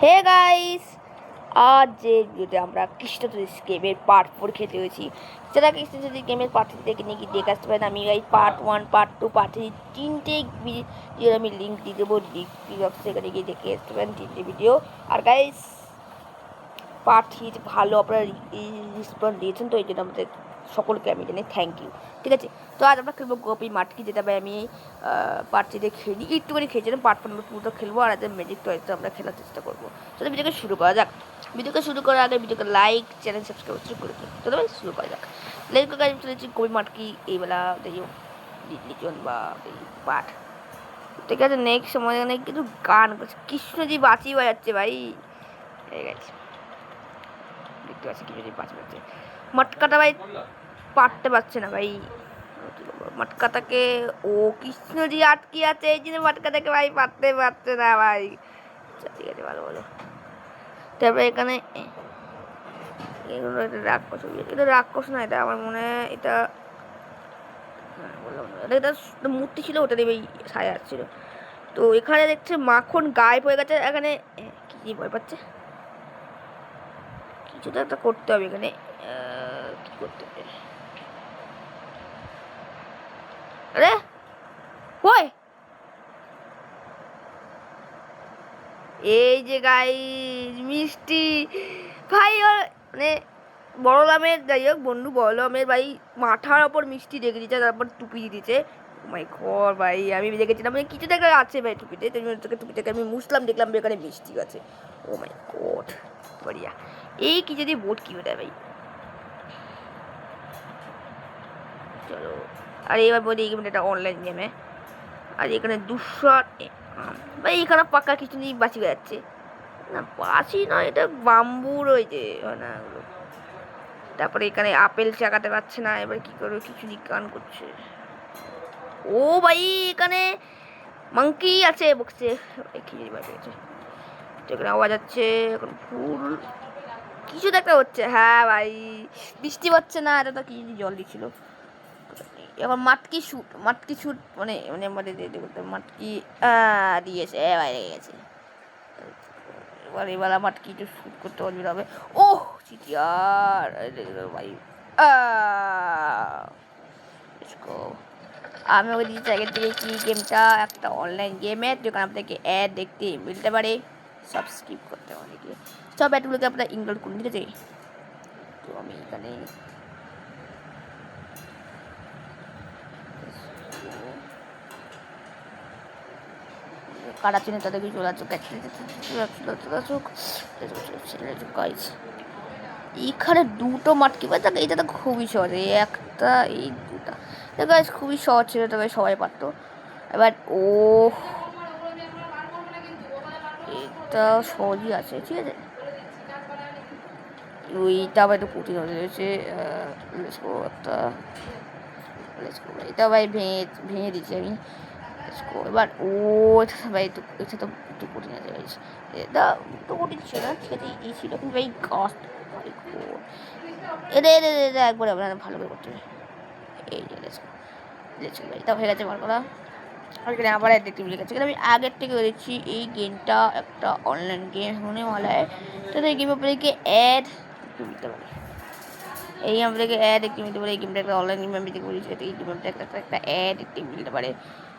Hey guys, আজ যে ভিডিওতে আমরা কৃষ্ণচূড়া গেমের পার্ট 4 খেলতে হয়েছি। যারা কৃষ্ণচূড়া গেমের পার্ট 3 দেখে নিয়ে দেখে আসতে পারেন। আমি গাইস পার্ট 1 পার্ট 2 পার্ট 3 তিনটে ভিডিও আমি লিঙ্ক দিয়ে দেবো, সেখানে গিয়ে দেখে আসতে পারেন তিনটে ভিডিও। আর গাইস পার্ট 3 ভালো আপনারা রেসপন্স দিয়েছেন, তো এই জন্য আমাদের সকলকে আমি জানি থ্যাংক ইউ। ঠিক আছে, তো আজ আমরা খেলবো গোপী মাটকি, যেটা আমি পার্ট 3 খেলি, একটুখানি খেয়েছিলাম। পার্ট 4 আমরা পুরোটা খেলবো, আর আজকে ম্যাজিক টয়েসটা আমরা খেলার চেষ্টা করবো। চলো ভিডিওকে শুরু করা যাক। ভিডিওকে শুরু করার আগে ভিডিওকে লাইক, চ্যানেল সাবস্ক্রাইব শুরু করে দিন। তো তবে শুরু করা যাক। লাইক করে আমি চলেছি গোপী মাটকি এইবেলা লিজন বা এই পাঠ। ঠিক আছে, নেক্সট সময় অনেক কিছু গান করছে, কৃষ্ণজি বাঁচি বাজাচ্ছে ভাই। ঠিক আছে, দেখতে পাচ্ছি কিছু বাঁচি বাজছে। মটকাটা ভাই পারতে পারছে না ভাই, মটকাটাকে ও কৃষ্ণজি আটকে আছে, এই জন্য মটকাটাকে ভাই পারতে পারছে না ভাই। ঠিক আছে, ভালো ভালো। তারপরে এখানে এগুলো রাক্ষস, এটা রাক্ষস না, এটা আমার মনে হয় এটা বললাম না, এটা মূর্তি ছিল, ওটা দিয়ে ছায়া আসছিল। তো এখানে দেখছে মাখন গায়েব হয়ে গেছে। এখানে কি ভয় পাচ্ছে, কিছু তো একটা করতে হবে এখানে। কি করতে হবে? আরে ওই এই যে গাইস মিষ্টি ভাই, মানে বড়লামের, যাই হোক বন্ধু বড়লামের ভাই মাথার ওপর মিষ্টি রেখে দিচ্ছে, তারপর টুপি দিচ্ছে। মাই গড ভাই, আমি দেখেছিলাম মানে কিছু দেখা আছে ভাই টুপিতে, টুপিটাকে আমি মুছলাম, দেখলাম এখানে মিষ্টি আছে। ও মাই গড, বড়িয়া। এই কি যদি বোট কি ওটা ভাই। চলো, আর এবার বলি এই গেমটা একটা অনলাইন গেমে। আর এখানে 200 ভাই, এখানে পাক্কা কিছু নিয়ে বাঁচি যাচ্ছে না, বাঁচি নয়, এটা বাম্বু রয়েছে না। তারপরে এখানে আপেল চাকাতে পারছে না, এবার কি করবে, কিছু গান করছে। ও ভাই, এখানে মাংকি আছে বকছে, খিচুড়ি বাজে গেছে। এখানে আওয়াজ যাচ্ছে, এখন ফুল কিছু দেখা হচ্ছে। হ্যাঁ ভাই, বৃষ্টি হচ্ছে না, এটা তো কি জল দিচ্ছিল। এখন মাটকি শুট মানে মানে আমাদের মাটকি দিয়েছে, বাইরে গেছে। এবার মাটকি একটু শুট করতে পারবি হবে। ওহ চিটিয়ার ভাই, আমি ওকে দিয়েছি আগে থেকে কি গেমটা একটা অনলাইন গেমের, যেখানে আপনাকে অ্যাড দেখতে মিলতে পারে, সাবস্ক্রাইব করতে পারে, সব অ্যাডগুলোকে আপনারা ইনক্লুড করুন। ঠিক আছে, তো আমি এখানে কারা চিনে তাদেরকে চলে আসুক, এখানে দুটো মাটকি পাই, থাকে এটা তো খুবই সহজ, এই একটা এই দুটা গাছ খুবই সহজ ছিল, তবে সবাই পারতো। এবার ও এটা সহজই আছে, ঠিক আছে। ওইটা আবার একটু কঠিন হয়ে রয়েছে, একটা এটা ভাই ভেঙে ভেঙে দিচ্ছি আমি। এবার ও ভাই এটা তো একটু কঠিন আছে ভাই, এটা একটু কঠিন ছিল না, ঠিক আছে এই ছিল, কিন্তু ভাই গাছ এটা এটা এটা একবার আপনার ভালো করে করতে হবে। এই যে ভাই এটা হয়ে গেছে আমার করা। এখানে আবার অ্যাডিক্টিভ লিখেছে, কিন্তু আমি আগের থেকে দেখছি এই গেমটা একটা অনলাইন গেম होने वाला है, তো এই গেম আপনাকে অ্যাড দিতে পারে। এই আমাদেরকে অ্যাড একটি মিলতে পারে, এই গেমটা একটা অনলাইন গেম আমি দেখতে বলেছি, এই গেমটা একটা অ্যাড একটি মিলতে পারে।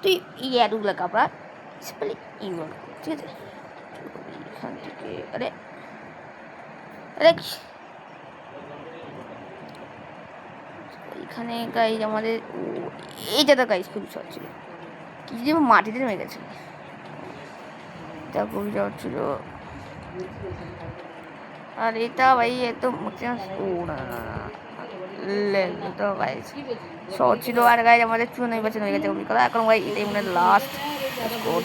তো এই অ্যাডগুলোকে আমরা সিম্পলি ইগনোর করি, ঠিক আছে। এখান থেকে আরে আরে এখানে গাইজ আমাদের এই জায়গা গাইজ খুবই সহজ ছিল, কি যদি মাটিতে নেমে গেছে, এটা খুবই সহজ ছিল। আর এটা ভাই এত ও না না তো গাইজ সহজ ছিল। আর গাইজ আমাদের চুন নির্বাচন হয়ে গেছে অভিজ্ঞতা, এখন ভাই এটাই মানে লাস্ট 2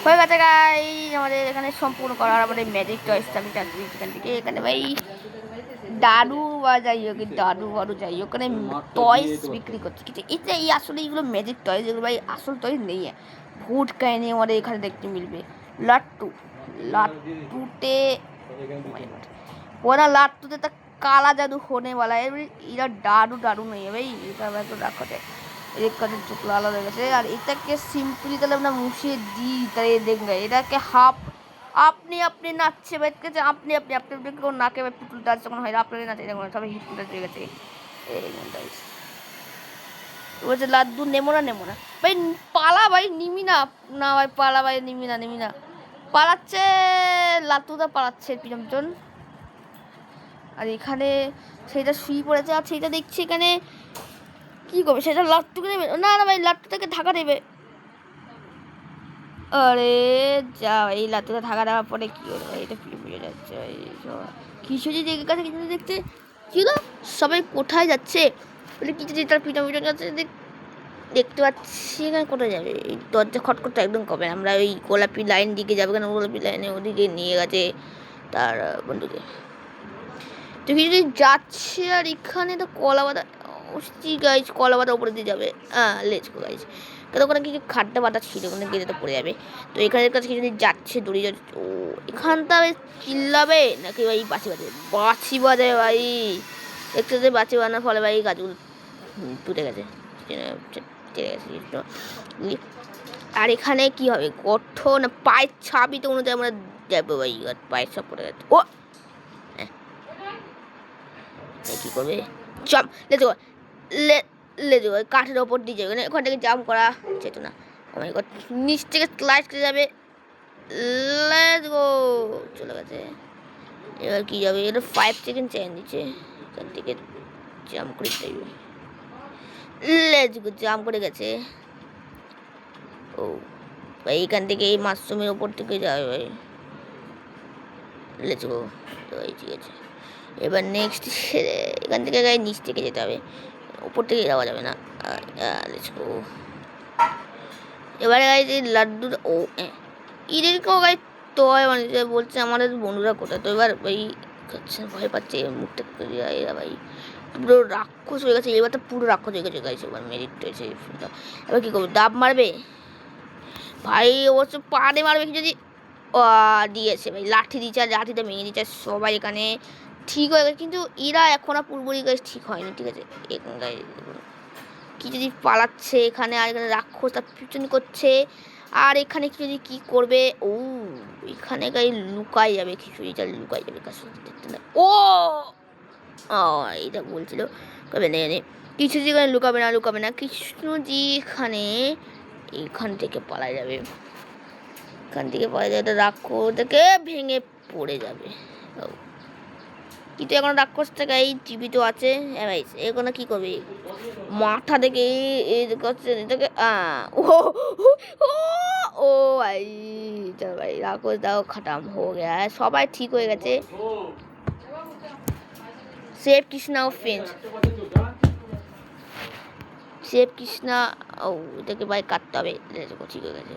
হয়ে গেছে গাইজ আমাদের এখানে সম্পূর্ণ করার। আমাদের ম্যাজিক টয়েসটা আমি চাচ্ছি এখান থেকে, এখানে ভাই দাদু বা যাই হোক, দাদু বাদু যাই হোক, ওখানে টয়েস বিক্রি করছে কিছু। এটা এই আসলে এইগুলো ম্যাজিক টয়েস, এগুলো ভাই আসল টয়েস নেই, ভূত কাহিনী আমাদের এখানে দেখতে মিলবে। লাট্টু লাট্টুতে ওরা লাট্টুতে তা কালা জাদু होने वाला है, এরা দাদু দাদু নেই ভাই, এটা একটু রাখো যায়। এক কাজের চোখ লাল হয়ে গেছে। আর এটাকে সিম্পলি তাহলে আমরা মুছিয়ে দিই, তাই দেখবে এটাকে হাফ আপনি আপনি নাচছে বাইকে, আপনি আপনি আপনি আপনি কেউ নাকে বা পুতুল টাচ যখন হয় আপনাদের নাচে দেখুন সবাই হিপনোটাইজ হয়ে গেছে। বলছে লাড্ডু নেমো না ভাই, পালা ভাই, নিমি না, না ভাই পালা ভাই, নিমি না পালাচ্ছে, লাড্ডুটা পালাচ্ছে পিছন। আর এখানে সেটা শুয়ে পড়েছে, আর সেইটা দেখছি এখানে কি করবে, সেটা লাড্ডুকে নেবে না ভাই, লাড্ডুটাকে ঢাকা দেবে। আরে যা এই লাড্ডুটা ঢাকা দেওয়ার পরে কি হলো ভাই, এটা বুঝে যাচ্ছে ভাই, খিচুড়ি দেখে কাছে খিচুড়ি দেখতে কি হলো, সবাই কোথায় যাচ্ছে বলে খিচুড়ি তার পিঠা যাচ্ছে, দেখতে পাচ্ছি এখানে কোথায় যাবে, এই দরজা খটখটটা একদম কবে, আমরা ওই গোলাপি লাইন দিকে যাবে, কেন গোলাপি লাইনে ওদিকে নিয়ে গেছে তার বন্ধুকে। তো কিছু যাচ্ছে, আর এখানে তো কলা বাঁধা, গাইজ কলা বাঁধা উপরে দিয়ে যাবে, লেটস গো গাইজ। কেন ওখানে কিছু খাড্ডা বাটা ছিল, ওখানে গেলে তো পড়ে যাবে। তো এখানের কাছে কিছু যাচ্ছে, দড়ি যাচ্ছে, ও এখানটা চিল্লাবে নাকি ভাই বাঁচি বাজে ভাই, দেখতে বাঁচি বানানোর ফলে ভাই গাছগুলো টুটে গেছে, আর এখানে কি হবে, গঠন পায়ের ছাবি তো অনুযায়ী আমরা যাবো ভাই, পায়ের ছাপ পড়ে গেছে। ও কি করবে, জাম লেজো কাঠের ওপর দিয়ে যাবে, ওখান থেকে জাম্প করা যেত না, নিচ থেকে স্লাইড করে যাবে, লেটস গো চলে গেছে। এবার কি যাবে, এটা 5 সেকেন্ড চেঞ্জ দিচ্ছে, এখান থেকে জাম্প করে যাবে, লেটস গো জাম্প করে গেছে। ও ভাই এখান থেকে এই মাশরুমের ওপর থেকে যাবে ভাই, লেটস গো। তো এই ঠিক আছে, এবার নেক্সট এখান থেকে গায়ে নিচ থেকে যেতে হবে, উপর থেকে যাওয়া যাবে না, লেটস গো। এবারে গায়ে যে লাড্ডু, ও এদেরকেও গায়ে তো মানে বলছে আমাদের বন্ধুরা কোথায়, তো এবার ভাই ভয় পাচ্ছে, মুখটা এরা ভাই পুরো রাক্ষস হয়ে গেছে, এবার তো পুরো রাক্ষস হয়ে গেছে গাইছে, এবার মেরিট হয়েছে ফুলটা। এবার কী করবো, ডাব মারবে ভাই, অবশ্য পাড়ে মারবে কি যদি, দিয়েছে ভাই, লাঠি দিচ্ছে, আর লাঠিটা ভেঙে দিচ্ছে, সবাই এখানে ঠিক হয়ে গেছে, কিন্তু এরা এখন আর পুরোপুরি গাছ ঠিক হয়নি, ঠিক আছে। এখানটায় কি যদি পালাচ্ছে এখানে, আর এখানে রাক্ষস তার পিছন করছে, আর এখানে কি যদি কী করবে, ও এখানে গায়ে লুকাই যাবে, খিচুড়িটা লুকাই যাবে কাছে দেখতে না, ও এইটা বলছিল কবে না জানি, কিছু যেখানে লুকাবে না কৃষ্ণজি এখানে এখান থেকে পালা যাবে, এখান থেকে পালা যাবে, রাক্ষস থেকে ভেঙে পড়ে যাবে। কিন্তু এখন রাক্ষসটা গায়ে জীবিত আছে, হ্যাঁ ভাই এখানে কী করবে, মাথা থেকে এটাকে ও ও ভাই, চল ভাই রাক্ষস দাও খাটাম হয়ে গেছে, সবাই ঠিক হয়ে গেছে, সেভ কৃষ্ণা ও ফ্রেন্ডস, সেভ কৃষ্ণা। ও এটাকে ভাই কাটতে হবে, লেজগো ঠিক হয়ে গেছে,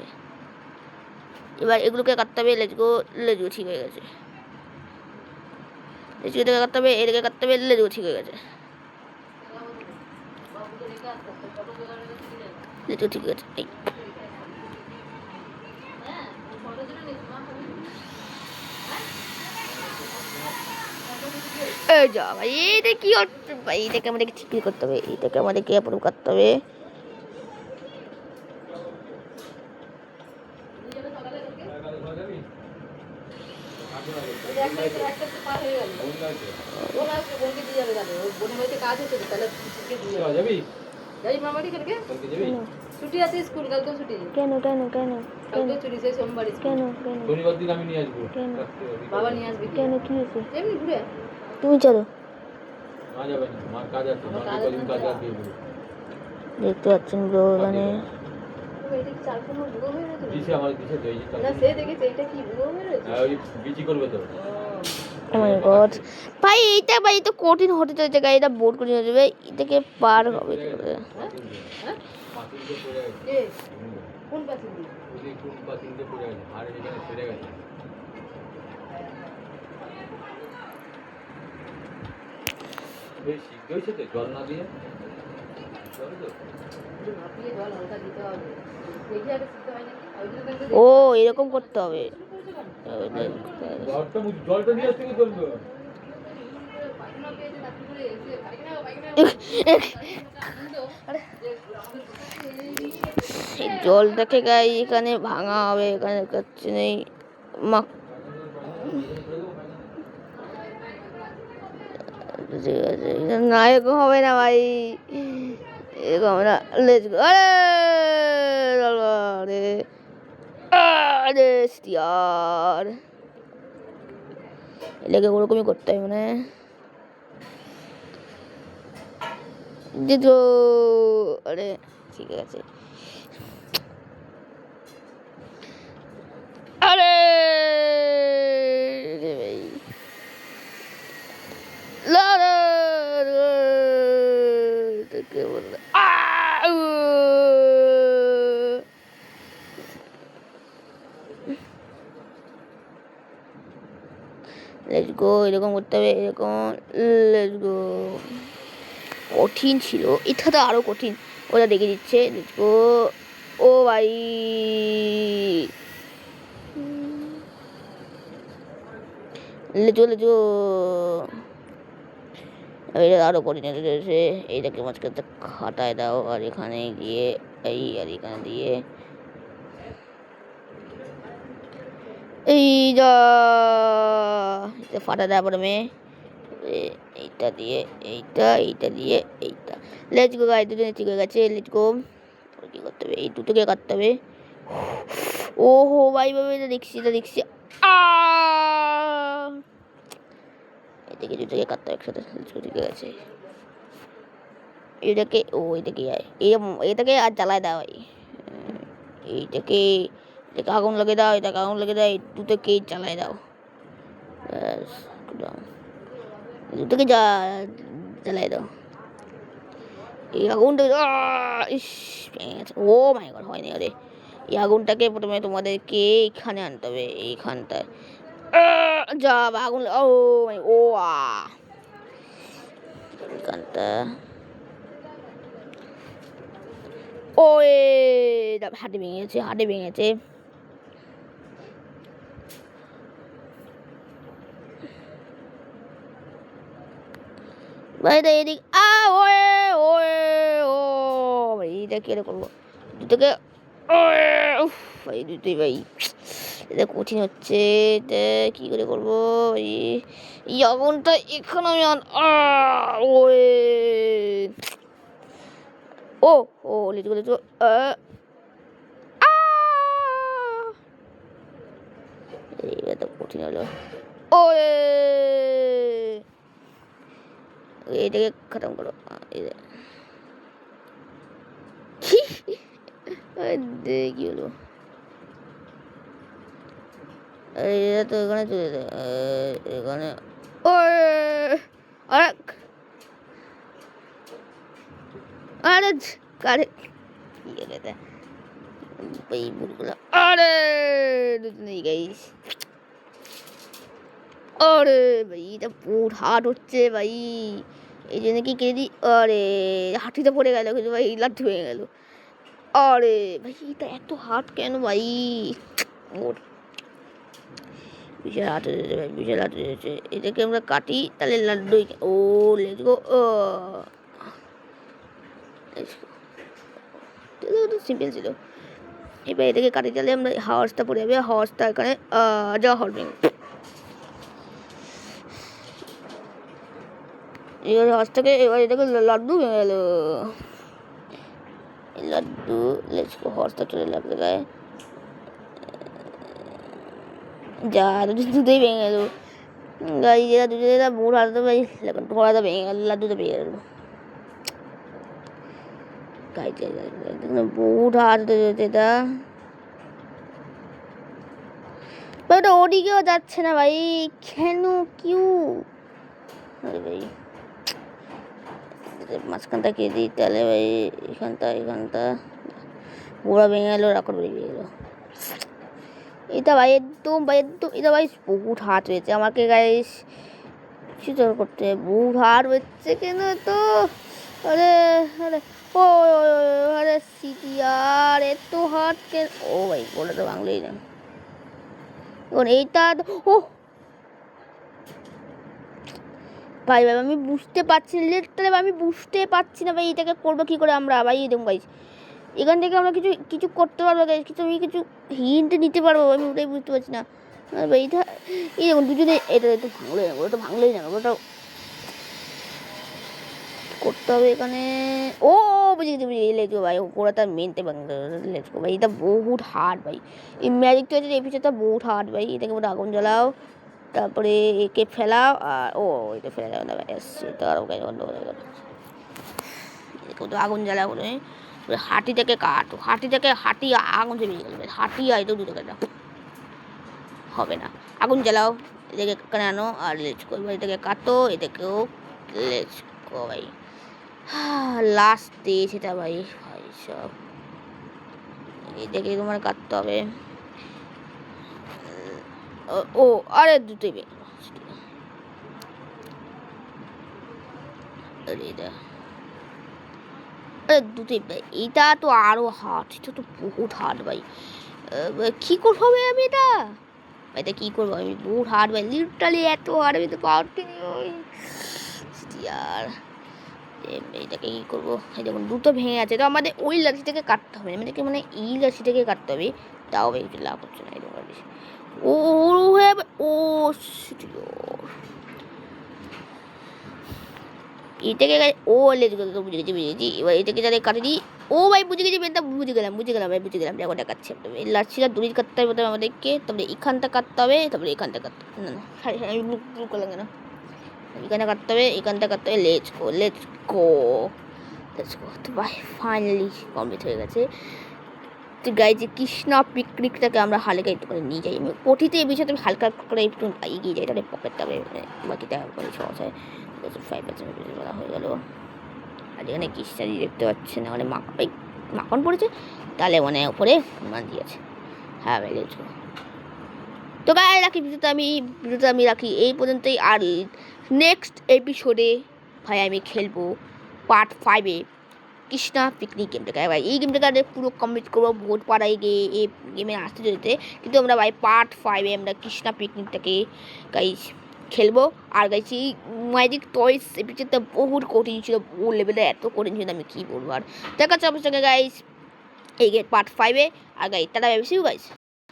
এবার এগুলোকে কাটতে হবে, লেজগো ঠিক হয়ে গেছে, এটাকে কাটতে হবে, এটাকে কাটতে হবে, লেজগো ঠিক হয়ে গেছে, লেজগো ঠিক হয়ে গেছে। এই যা ভাই, এইটা কি ভাই, এটাকে আমাদেরকে ঠিক করতে হবে, এটাকে আমাদেরকে অ্যাপ্রুভ করতে হবে, কেন কেন কেন কেন কি হয়েছে, তুমি চলো, দেখতে পাচ্ছেন ব্রো এখানে ভাই, এইটা ভাই তো কঠিন হতে চলেছে গাড়ি, এটা বোর্ড কঠিন হয়ে যাবে, এটাকে পার হবে জল না দিয়ে ও এরকম করতে হবে, জলটা নিয়ে আসতে চলবে, এই জলটাকে গাই এখানে ভাঙা হবে, এখানে কাছে নেই মা। ঠিক আছে, না এরকম হবে না ভাই, এরকম হবে না। Let's go. আরে আরে আরে ইয়ার, এটাকে ওরকমই করতে হয় মানে। জিতবো। আরে ঠিক আছে। আরে রে ভাই, লা লা লা, এটাকে বলে লেটস গো। এরকম করতে হবে, এরকম। Let's go. কঠিন ছিল, এটা তো আরো কঠিন, ওটা দেখে দিচ্ছে। Let's go. ও ভাই, লেটস গো। এটা আরো কঠিন রয়েছে, এইটাকে মাঝখানে খাটায় দাও, আর এখানে গিয়ে এই, আর এখানে দিয়ে এই যা, এটা ফাটা দেওয়া প্রথমে, এইটা দিয়ে এইটা, এইটা দিয়ে এইটা। লেটস গো গাইস, দুজনে ঠিক হয়ে গেছে। Let's go. কি করতে হবে, এই দুটোকে কাটতে হবে। ওহো ভাই ভাই, এটা দেখছি, এটা দেখছি। এটাকে দুটোকে কাটতে হবে একসাথে। লেটস গো, ঠিক আছে। এটাকে ও, এটাকে এটাকে আর জ্বালায় দাও ভাই, এইটাকে, এটাকে আগুন লাগিয়ে দাও, এটাকে আগুন লাগিয়ে দাও, এই দুটোকে জ্বালায় দাও। ব্যাস, দুটোকে জ্বালাই দাও। এই আগুনটা ইস, ভেঙে গেছে। ও মাই গড, হয়নি। আরে এই আগুনটাকে প্রথমে তোমাদেরকে এইখানে আনতে হবে, এইখানটায়। যা আগুন, ও ও এইখানটা। ও হাঁটে ভেঙে গেছে, হাঁটে ভেঙে গেছে। ভাই এদিক ওয়ে ওয়ে, ও ভাই এটা কি করবো, দুটোকে ভাই, দুটোই ভাই, এটা কঠিন হচ্ছে। এটা কি করে করবো ভাই, এই আগুনটা এখন আমি ওয়ে, ও ও লিচু লিচু, এইটা তো কঠিন হলো। ও এটাকে খতম করো। কি হলো, এটা তো এখানে চলে যায়, এখানে। আরে আরে কারে কি হলো এটা ভাই, ভুলগুলো। আরে নেই গাইস। আরে ভাই, এটা বহুত হার্ড হচ্ছে ভাই, এই জন্য কি কেটে দিই। আরে হাঁটুতে পড়ে গেল কিন্তু ভাই, লাঠি হয়ে গেল। আরে ভাই, এটা এত হার্ড কেন ভাই, ওর বিশাল হাত হয়েছে ভাই, বিশাল হাত হয়েছে। এটাকে আমরা কাটি তাহলে লাড্ডু। ও লেটস গো। সিম্পল ছিল। এবার এটাকে কাটি তাহলে আমরা হাওয়াজটা পড়ে যাবে, হাওয়াজটা এখানে যা হবে। এবার হাওয়াজটাকে, এবার এটাকে লাড্ডু ভেঙে গেল, লাড্ডু। লেটস গো, হাওয়াজটা চলে লাগবে গায়ে, যা দুধেই ভেঙে গেল গাই, যেটা দুধে বুড় হাতে ভাই, ঘোড়াটা ভেঙে গেল, লাড্ডুটা ভেঙে গেল গাই। বহুত হাত হয়েছে এটা, ওটা ওদিকেও যাচ্ছে না ভাই, কেন কিউ। আরে ভাই, মাঝখানটা কে দিই তাহলে ভাই, এখানটা গোড়া ভেঙে গেলো, রাখড় বেরিয়ে গেলো। এটা ভাই একদম ভাই, একদম এটা ভাই বহুত হাত হয়েছে আমাকে গাইস, কিছু করতে বহুত হাত হচ্ছে কেন তো। আরে আরে ও, আরে সিটি আর এত হাত কেন, ও ভাই গোড়া তো ভাঙলেই না। এখন এইটা ও ভাই ভাই আমি বুঝতে পারছি না, লিটারালি আমি বুঝতে পারছি না ভাই এটাকে করবো কী করে আমরা ভাই। এরকম গাইস এখান থেকে আমরা কিছু কিছু করতে পারবো গাইস, কিছু আমি কিছু হিন্ট নিতে পারবো, আমি ওটাই বুঝতে পারছি না ভাই। এটা এই দেখুন দুজনে এটা একটু ভাঙলে না, ওটা ভাঙলেই না, ওটা করতে হবে এখানে। ও বুঝে গেছি বুঝে গেছি, লেটস ভাই ওরা তার মেনতে বাংলা, লেটস গো ভাই। এটা বহুত হার্ড ভাই, এই ম্যাজিক তো আছে এপিসোডটা বহুত হার্ড ভাই। এটাকে ওটা আগুন জ্বালাও, তারপরে একে ফেলাও, আর ও এটা ফেলে যাবে না ভাই, এটা আরও অন্য তো আগুন জ্বালা করে হাঁটিটাকে কাটো, হাঁটি আগুন জমে গেল, হাঁটি আর এটা দুটো কাটা হবে না। আগুন জ্বালাও, এটাকে এখানে আনো আর লেটস গো ভাই, এটাকে কাটো, এটাকেও লেটস গো ভাই। লাস্ট স্টেজ এটা ভাই, ভাই সব এটাকে তোমার কাটতে হবে। ও আরে দুটোই বের দুটোই ভাই, এটা তো আরো হার্ড, এটা তো বহুত হার্ড ভাই। কী করবো হবে আমি এটা, এটা কী করবো আমি, বহুত হার্ড ভাই, লিটারালি এত হার্ড আমি তো পারছি আর এটাকে কী করবো। এই দেখুন দুটো ভেঙে আছে, তো আমাদের ওই লাঠিটাকে কাটতে হবে, আমাদেরকে মানে এই লাঠিটাকে কাটতে হবে, তাও ভাই কিছু লাভ হচ্ছে না এরকম বেশি। ও হয়ে ও এটাকে ও লেজ গেল, বুঝে গেছি এবার এটাকে যাদের কাটে দিই। ও ভাই বুঝে গেছি, এটা বুঝে গেলাম ভাই, বুঝে গেলাম দেখো দেখাচ্ছে। এই লাঠিটা দূরে কাটতে হবে প্রথমে আমাদেরকে, তারপরে এখানটা কাটতে হবে, তারপরে এখানটা কাটতে হবে, না আমি ব্লু করলাম কেন, এখানে কাটতে হবে, এখানটা কাটতে হবে, লেটস গো তো ভাই ফাইনালি কমপ্লিট হয়ে গেছে। তো গাই যে কৃষ্ণা পিকনিকটাকে আমরা হালকা একটু করে নিয়ে যাই, আমি পটিতে এই বিষয়টা আমি হালকা করে একটু এগিয়ে যাই, তাহলে পকেটটা বাকিটা করে সহজ হয়। 5% বলা হয়ে গেল। আর এখানে কৃষ্ণাদি দেখতে পাচ্ছেন মানে মাখন পড়েছে, তাহলে মানে ওপরে মান দিয়েছে। হ্যাঁ ভাই লেটস গো। তো গাই রাখি ভিডিওটা আমি রাখি এই পর্যন্তই। আর নেক্সট এপিসোডে ভাই আমি খেলবো পার্ট 5-এ কৃষ্ণা পিকনিক গেমটাকে ভাই। এই গেমটাকে পুরো কমপ্লিট করবো, ভোট পাড়ায় গিয়ে এই গেমে আসতে যেতে, কিন্তু আমরা ভাই পার্ট 5-এ আমরা কৃষ্ণা পিকনিকটাকে গাইস খেলবো। আর গাইছি ম্যাজিক টয়েস এপিসোডটা বহুত কঠিন ছিল, বহু লেভেলে এত কঠিন ছিল আমি কী বলবো। আর দেখা যাচ্ছে আপনার সঙ্গে গাইস এই পার্ট 5-এ। আর গাইস তারা ভেবেছিও গাইস।